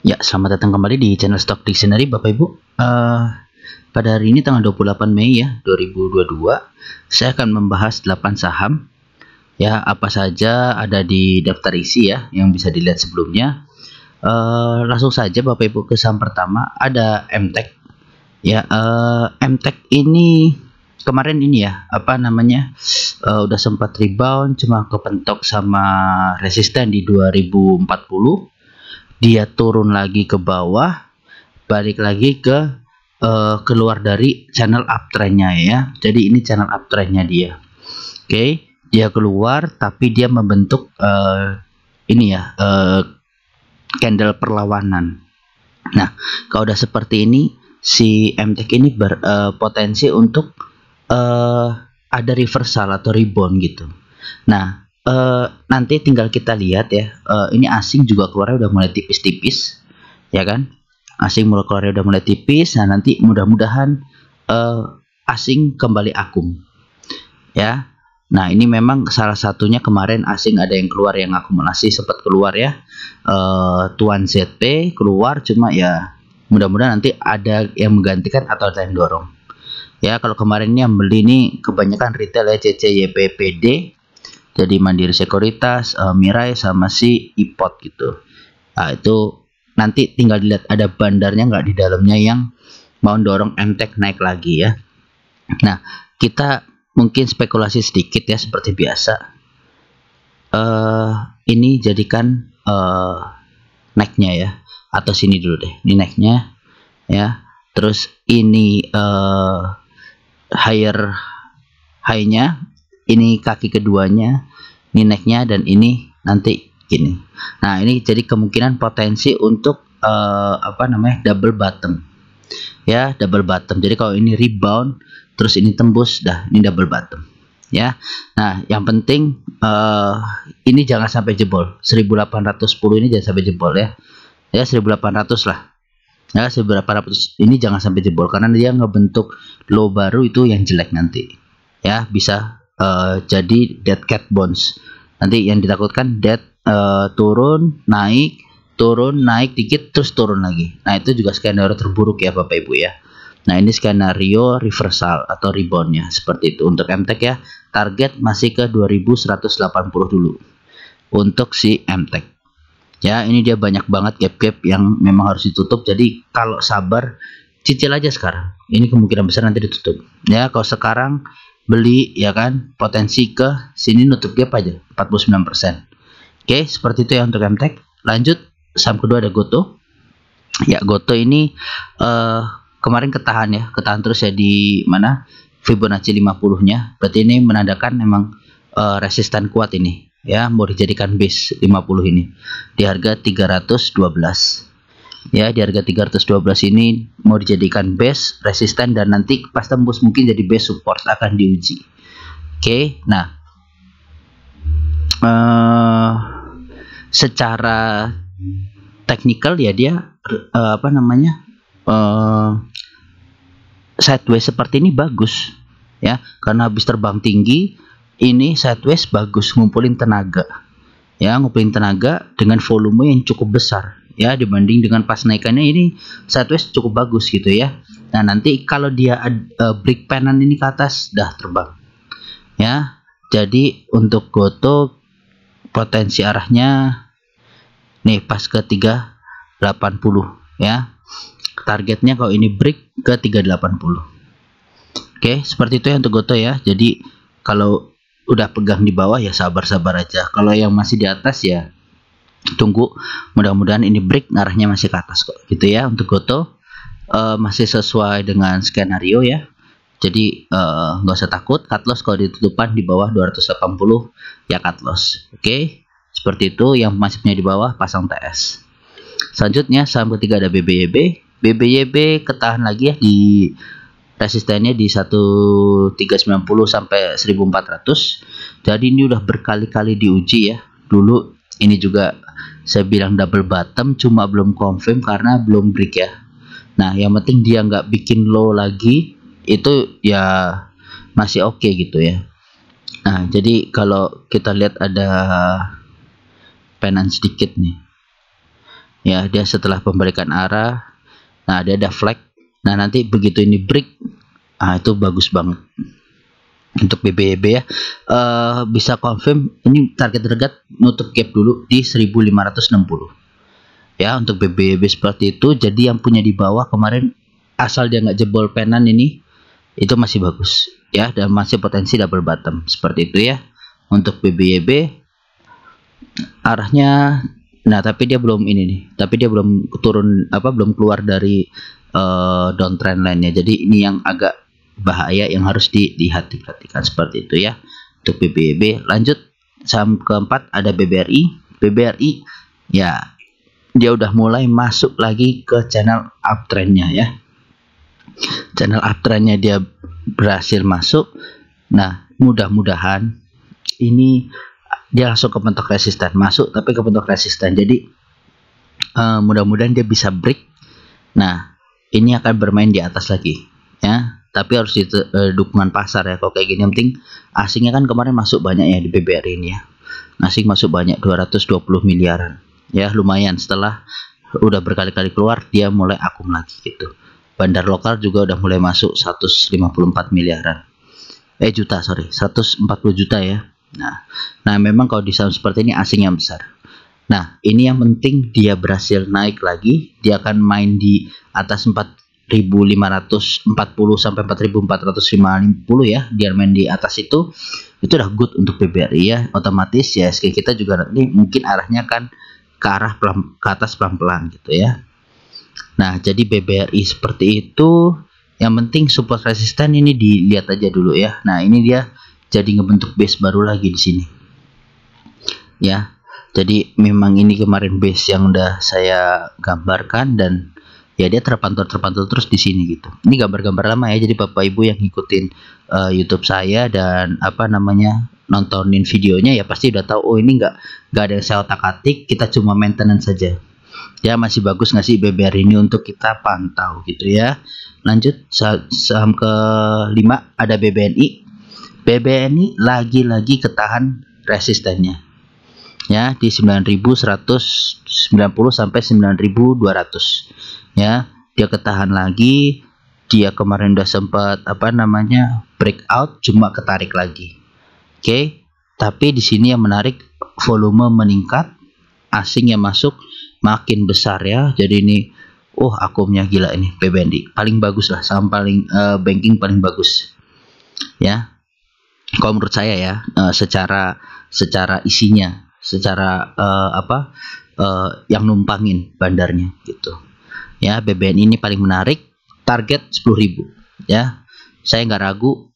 Ya, selamat datang kembali di channel Stock Dictionary Bapak Ibu. Pada hari ini tanggal 28 Mei ya 2022, saya akan membahas 8 saham. Ya, apa saja ada di daftar isi ya yang bisa dilihat sebelumnya. Langsung saja Bapak Ibu ke saham pertama, ada MTech. Ya, MTech ini kemarin ini ya, udah sempat rebound, cuma kepentok sama resisten di 2040. Dia turun lagi ke bawah, balik lagi ke keluar dari channel uptrendnya ya. Jadi ini channel uptrendnya dia. Oke, dia keluar tapi dia membentuk candle perlawanan. Nah, kalau udah seperti ini, si MTech ini berpotensi untuk ada reversal atau rebound gitu. Nah, nanti tinggal kita lihat ya. Ini asing juga keluarnya udah mulai tipis-tipis, ya kan? Asing keluarnya udah mulai tipis. Nah, nanti mudah-mudahan asing kembali akum, ya. Nah, ini memang salah satunya kemarin asing ada yang keluar, yang akumulasi sempat keluar ya. Tuan ZP keluar, cuma ya mudah-mudahan nanti ada yang menggantikan atau ada yang dorong. Ya, kalau kemarin ini yang beli ini kebanyakan retail ya, CCYPPD. Jadi Mandiri Sekuritas, Mirai sama si IPOT gitu. Nah, itu nanti tinggal dilihat ada bandarnya nggak di dalamnya yang mau dorong MTech naik lagi ya. Nah, kita mungkin spekulasi sedikit ya seperti biasa. Ini jadikan naiknya ya, atau sini dulu deh. Ini naiknya ya. Terus ini high-nya, ini kaki keduanya, ini naiknya, dan ini nanti gini. Nah, ini jadi kemungkinan potensi untuk double bottom ya, double bottom. Jadi kalau ini rebound terus ini tembus, dah ini double bottom ya. Nah, yang penting ini jangan sampai jebol 1810, ini jangan sampai jebol ya 1800 lah ya. 1800 ini jangan sampai jebol karena dia ngebentuk low baru itu yang jelek nanti ya. Bisa jadi dead cat bounce. Nanti yang ditakutkan dead turun naik dikit terus turun lagi. Nah, itu juga skenario terburuk ya Bapak Ibu ya. Nah, ini skenario reversal atau reboundnya seperti itu untuk MTech ya. Target masih ke 2180 dulu untuk si MTech ya. Ini dia banyak banget gap-gap yang memang harus ditutup. Jadi kalau sabar, cicil aja sekarang. Ini kemungkinan besar nanti ditutup ya. Kalau sekarang beli ya kan, potensi ke sini nutup gap aja 49%. Oke, seperti itu ya untuk MTech. Lanjut, saham kedua ada Goto. Ya, Goto ini kemarin ketahan terus ya di mana Fibonacci 50-nya. Berarti ini menandakan memang resisten kuat ini ya, mau dijadikan base 50 ini di harga 312. Ya, di harga 312 ini mau dijadikan base resisten, dan nanti pas tembus mungkin jadi base support, akan diuji. Oke, nah secara teknikal ya dia sideways seperti ini bagus ya, karena habis terbang tinggi ini sideways bagus, ngumpulin tenaga dengan volume yang cukup besar ya, dibanding dengan pas naikannya ini sideways cukup bagus gitu ya. Nah, nanti kalau dia break penan ini ke atas dah terbang ya. Jadi untuk Goto potensi arahnya nih pas ke 380 ya. Targetnya kalau ini break ke 380. Oke, seperti itu ya untuk Goto ya. Jadi kalau udah pegang di bawah ya sabar-sabar aja. Kalau yang masih di atas ya tunggu, mudah-mudahan ini break, arahnya masih ke atas kok gitu ya. Untuk Goto masih sesuai dengan skenario ya. Jadi nggak usah takut, cut loss kalau ditutupan di bawah 280 ya cut loss. Oke, seperti itu. Yang masih punya di bawah pasang TS. Selanjutnya saham ketiga ada BBYB. BBYB ketahan lagi ya di resistennya di 1390 sampai 1400. Jadi ini udah berkali-kali diuji ya. Dulu ini juga saya bilang double bottom, cuma belum confirm karena belum break ya. Nah, yang penting dia nggak bikin low lagi, itu ya masih oke gitu ya. Nah, jadi kalau kita lihat ada penan sedikit nih ya. Dia setelah pembalikan arah, nah dia ada flag. Nah nanti begitu ini break, itu bagus banget untuk BBYB ya. Bisa confirm ini target terdekat nutup gap dulu di 1560 ya untuk BBYB seperti itu. Jadi yang punya di bawah kemarin, asal dia nggak jebol penan ini, itu masih bagus ya, dan masih potensi double bottom seperti itu ya untuk BBYB arahnya. Nah tapi dia belum ini nih, tapi dia belum turun belum keluar dari downtrend line-nya. Jadi ini yang agak bahaya yang harus dihati-hatikan seperti itu ya untuk BBYB. Lanjut saham keempat ada BBRI. BBRI ya, dia udah mulai masuk lagi ke channel uptrendnya ya. Channel uptrendnya dia berhasil masuk. Nah mudah-mudahan ini dia langsung ke bentuk resisten, masuk tapi ke bentuk resisten. Jadi mudah-mudahan dia bisa break. Nah ini akan bermain di atas lagi ya, tapi harus di dukungan pasar ya kalau kayak gini. Yang penting asingnya kan kemarin masuk banyak ya di BBRI ini ya, asing masuk banyak 220 miliaran ya, lumayan. Setelah udah berkali-kali keluar, dia mulai akum lagi gitu. Bandar lokal juga udah mulai masuk 154 miliaran juta, 140 juta ya. Nah memang kalau di saham seperti ini asing yang besar. Nah ini yang penting dia berhasil naik lagi, dia akan main di atas 4.540 sampai 4.450 ya. Dia main di atas itu udah good untuk BBRI ya. Otomatis ya SK kita juga nanti mungkin arahnya kan ke arah ke atas pelan-pelan gitu ya. Nah jadi BBRI seperti itu. Yang penting support resisten ini dilihat aja dulu ya. Nah ini dia jadi ngebentuk base baru lagi di sini ya. Jadi memang ini kemarin base yang udah saya gambarkan, dan ya dia terpantau terus di sini gitu. Ini gambar-gambar lama ya, jadi Bapak Ibu yang ngikutin YouTube saya dan nontonin videonya ya pasti udah tahu. Oh ini nggak ada yang saya otak-atik, kita cuma maintenance saja ya. Masih bagus nggak sih BBR ini untuk kita pantau gitu ya. Lanjut saham kelima ada BBNI. BBNI lagi-lagi ketahan resistennya ya di 9.190 sampai 9.200 ya. Dia ketahan lagi. Dia kemarin udah sempat breakout, cuma ketarik lagi. Oke. Tapi di sini yang menarik, volume meningkat, asing yang masuk makin besar ya. Jadi ini akumnya gila ini. BBNI paling bagus lah, saham paling banking paling bagus ya kalau menurut saya ya. Secara isinya, secara yang numpangin bandarnya gitu ya. BBNI ini paling menarik, target 10.000 ya. Saya nggak ragu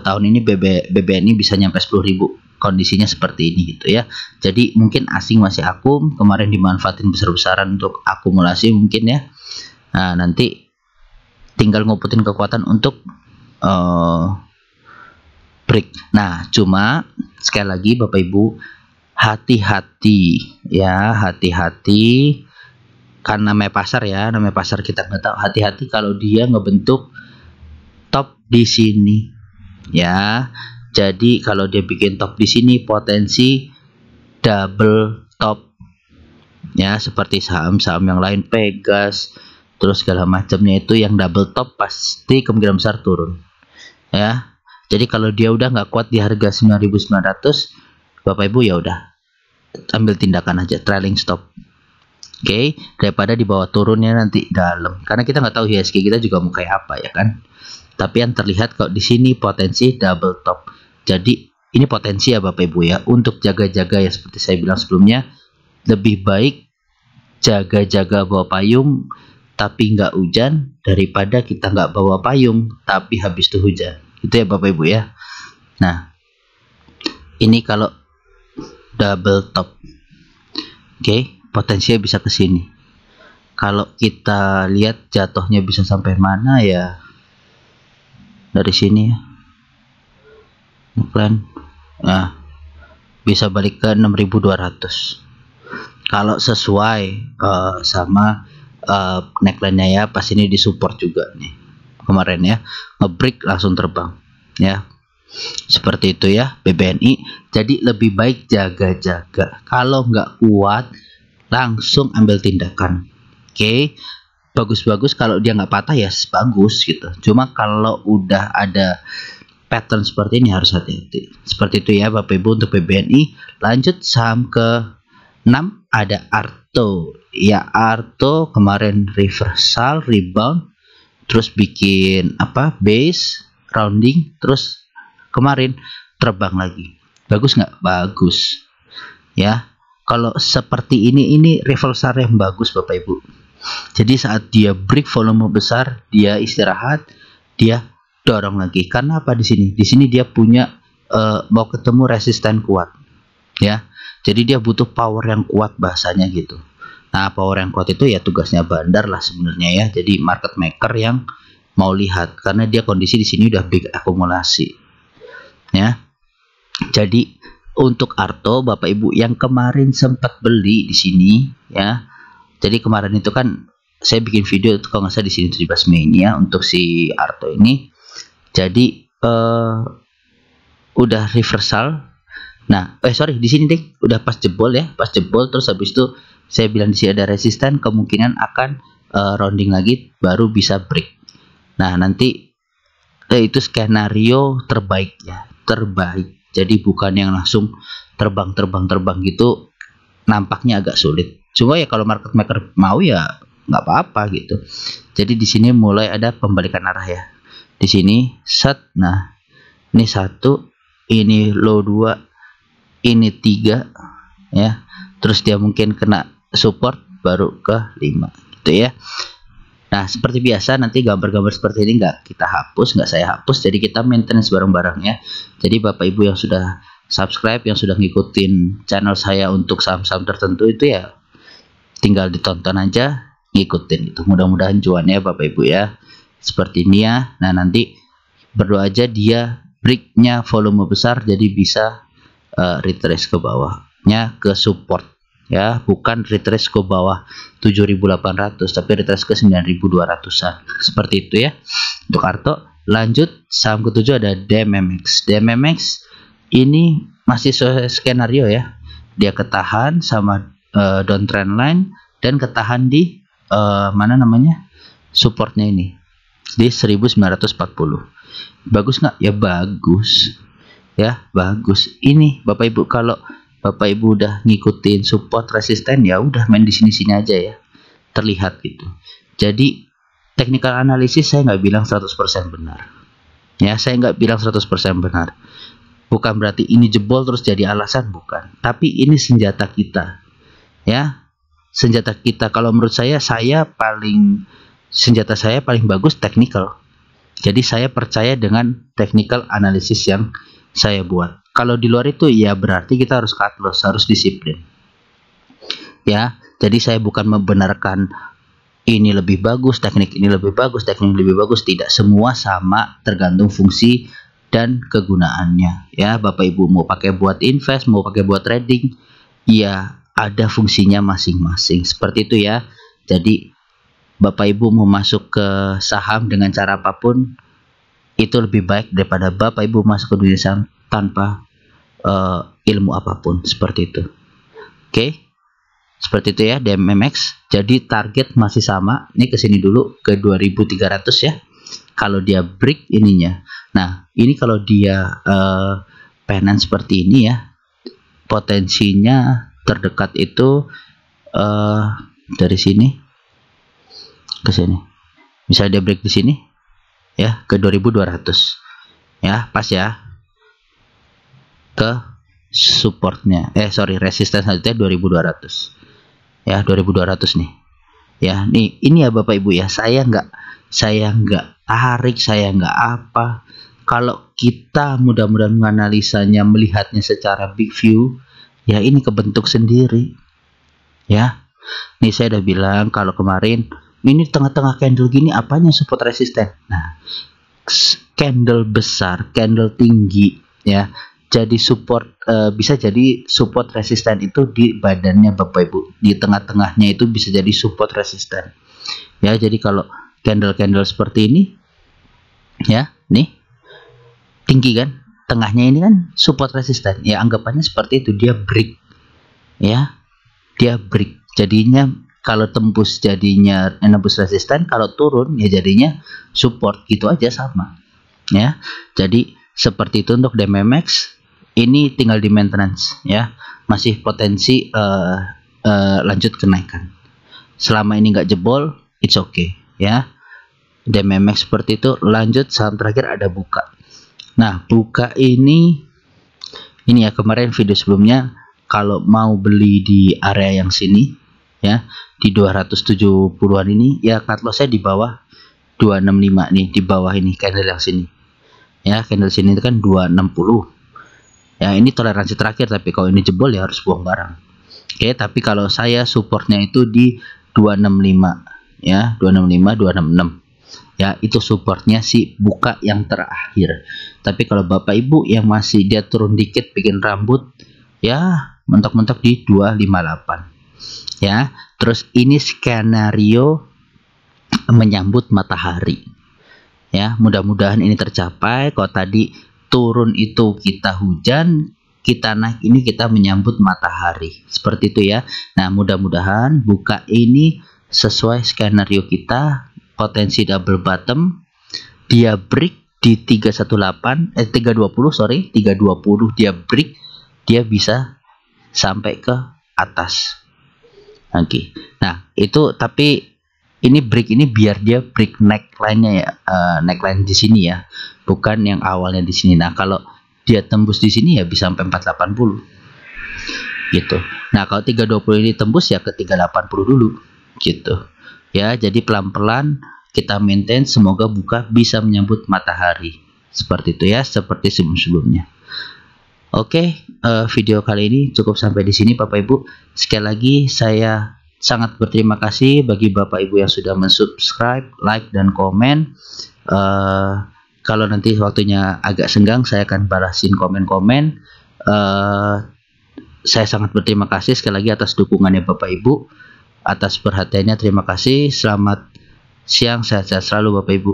tahun ini BBNI bisa nyampe 10.000, kondisinya seperti ini gitu ya. Jadi mungkin asing masih akum, kemarin dimanfaatin besar-besaran untuk akumulasi mungkin ya. Nah nanti tinggal nguputin kekuatan untuk break. Nah cuma sekali lagi Bapak Ibu, hati-hati ya, hati-hati. Karena namanya pasar ya, namanya pasar kita nggak tahu. Hati-hati kalau dia ngebentuk top di sini ya. Jadi kalau dia bikin top di sini, potensi double top ya, seperti saham-saham yang lain, Pegas terus segala macamnya itu yang double top pasti kemungkinan besar turun ya. Jadi kalau dia udah nggak kuat di harga 9.900, Bapak Ibu ya udah ambil tindakan aja, trailing stop. Oke, daripada di bawah turunnya nanti dalam, karena kita nggak tahu IHSG kita juga mau kayak apa ya kan. Tapi yang terlihat kalau di sini potensi double top. Jadi ini potensi ya Bapak Ibu ya, untuk jaga-jaga ya seperti saya bilang sebelumnya. Lebih baik jaga-jaga bawa payung tapi nggak hujan, daripada kita nggak bawa payung tapi habis itu hujan. Itu ya Bapak Ibu ya. Nah ini kalau double top, oke, potensinya bisa ke sini. Kalau kita lihat jatuhnya bisa sampai mana ya, dari sini ya, plan nah bisa balik ke 6.200 kalau sesuai sama neckline-nya ya. Pas ini disupport juga nih kemarin ya, ngebreak langsung terbang ya, seperti itu ya BBNI. Jadi lebih baik jaga-jaga, kalau nggak kuat langsung ambil tindakan. Oke, bagus-bagus. Kalau dia nggak patah ya bagus gitu. Cuma kalau udah ada pattern seperti ini harus hati-hati. Seperti itu ya Bapak Ibu untuk PBNI. Lanjut saham ke 6 ada Arto. Ya, Arto kemarin reversal, rebound, terus bikin apa? Base, rounding, terus kemarin terbang lagi. Bagus nggak? Bagus. Ya, kalau seperti ini reversal yang bagus Bapak Ibu. Jadi saat dia break volume besar, dia istirahat, dia dorong lagi. Karena apa di sini? Di sini dia punya mau ketemu resisten kuat. Ya. Jadi dia butuh power yang kuat bahasanya gitu. Nah, power yang kuat itu ya tugasnya bandar lah sebenarnya ya. Jadi market maker yang mau lihat karena dia kondisi di sini udah big akumulasi. Ya. Jadi untuk Arto Bapak Ibu yang kemarin sempat beli di sini ya. Jadi kemarin itu kan saya bikin video itu kalau nggak salah di sini 17 Mei ya untuk si Arto ini. Jadi udah reversal. Nah, sorry di sini deh udah pas jebol ya, pas jebol terus habis itu saya bilang di sini ada resisten, kemungkinan akan rounding lagi baru bisa break. Nah, nanti itu skenario terbaik ya, terbaik. Jadi bukan yang langsung terbang gitu, nampaknya agak sulit. Cuma ya kalau market maker mau ya nggak apa-apa gitu. Jadi di sini mulai ada pembalikan arah ya. Di sini set, nah ini 1, ini low 2, ini 3 ya. Terus dia mungkin kena support baru ke 5 gitu ya. Nah seperti biasa nanti gambar-gambar seperti ini nggak kita hapus, nggak saya hapus. Jadi kita maintenance bareng-bareng ya. Jadi Bapak Ibu yang sudah subscribe, yang sudah ngikutin channel saya untuk saham-saham tertentu itu ya tinggal ditonton aja, ngikutin itu. Mudah-mudahan cuan ya Bapak Ibu ya. Seperti ini ya. Nah nanti berdoa aja dia breaknya volume besar jadi bisa retrace ke bawahnya ke support ya, bukan retrace ke bawah 7.800 tapi retrace ke 9.200an seperti itu ya untuk Arto. Lanjut saham ketujuh ada DMMX. DMMX ini masih skenario ya, dia ketahan sama downtrend line dan ketahan di mana namanya supportnya ini di 1940. Bagus nggak? Ya bagus ya, bagus. Ini Bapak Ibu kalau Bapak Ibu udah ngikutin support resisten ya udah main di sini-sini aja ya, terlihat gitu. Jadi technical analysis saya nggak bilang 100% benar ya, saya nggak bilang 100% benar. Bukan berarti ini jebol terus jadi alasan, bukan, tapi ini senjata kita ya, senjata kita. Kalau menurut saya senjata saya paling bagus technical. Jadi saya percaya dengan technical analysis yang saya buat. Kalau di luar itu ya berarti kita harus cut loss, harus disiplin ya. Jadi saya bukan membenarkan ini lebih bagus, teknik ini lebih bagus, teknik lebih bagus. Tidak, semua sama, tergantung fungsi dan kegunaannya ya. Bapak Ibu mau pakai buat invest, mau pakai buat trading, ya ada fungsinya masing-masing seperti itu ya. Jadi Bapak Ibu mau masuk ke saham dengan cara apapun itu lebih baik daripada Bapak Ibu masuk ke dunia saham tanpa ilmu apapun, seperti itu. Oke, seperti itu ya DMMX. Jadi target masih sama, ini kesini dulu ke 2300 ya kalau dia break ininya. Nah ini kalau dia penen seperti ini ya, potensinya terdekat itu dari sini ke sini. Misalnya dia break di sini ya ke 2200 ya, pas ya ke supportnya, resisten selanjutnya 2200 ya, 2200 nih ya. Nih ini ya Bapak Ibu ya, saya nggak tarik, saya nggak apa. Kalau kita mudah-mudahan menganalisanya, melihatnya secara big view ya, ini kebentuk sendiri ya. Nih saya udah bilang kalau kemarin ini tengah-tengah candle gini apanya support resisten. Nah candle besar, candle tinggi ya, jadi support, bisa jadi support resisten itu di badannya Bapak Ibu, di tengah-tengahnya itu bisa jadi support resisten ya. Jadi kalau candle-candle seperti ini ya, nih tinggi kan, tengahnya ini kan support resisten ya, anggapannya seperti itu. Dia break ya, dia break. jadinya kalau tembus jadinya nembus resisten, kalau turun ya jadinya support, gitu aja sama ya. Jadi seperti itu untuk DMMX. Ini tinggal di maintenance ya, masih potensi lanjut kenaikan. Selama ini nggak jebol, it's okay ya. DMMX seperti itu. Lanjut saham terakhir ada Buka. Nah, Buka ini ya, kemarin video sebelumnya kalau mau beli di area yang sini ya, di 270-an ini ya, cut lossnya di bawah 265 nih, di bawah ini candle yang sini ya. Candle sini itu kan 260 ya, ini toleransi terakhir, tapi kalau ini jebol ya harus buang barang. Oke, tapi kalau saya supportnya itu di 265 ya, 265 266 ya, itu supportnya si Buka yang terakhir. Tapi kalau Bapak Ibu yang masih dia turun dikit bikin rambut ya, mentok-mentok di 258 ya. Terus ini skenario menyambut matahari ya, mudah-mudahan ini tercapai. Kalau tadi turun itu kita hujan, kita naik ini kita menyambut matahari, seperti itu ya. Nah, mudah-mudahan Buka ini sesuai skenario kita, potensi double bottom, dia break di 320 dia break, dia bisa sampai ke atas. Oke. Nah, itu tapi ini break ini biar dia break neckline-nya ya, neckline di sini ya, bukan yang awalnya di sini. Nah, kalau dia tembus di sini ya bisa sampai 480 gitu. Nah, kalau 320 ini tembus ya ke 380 dulu gitu ya. Jadi pelan-pelan kita maintain, semoga Buka bisa menyambut matahari seperti itu ya, seperti sebelum-sebelumnya. Oke, video kali ini cukup sampai di sini Bapak Ibu. Sekali lagi saya sangat berterima kasih bagi Bapak Ibu yang sudah mensubscribe, like, dan komen. Kalau nanti waktunya agak senggang, saya akan balasin komen-komen. Saya sangat berterima kasih sekali lagi atas dukungannya Bapak Ibu, atas perhatiannya. Terima kasih. Selamat siang, sehat-sehat selalu Bapak Ibu.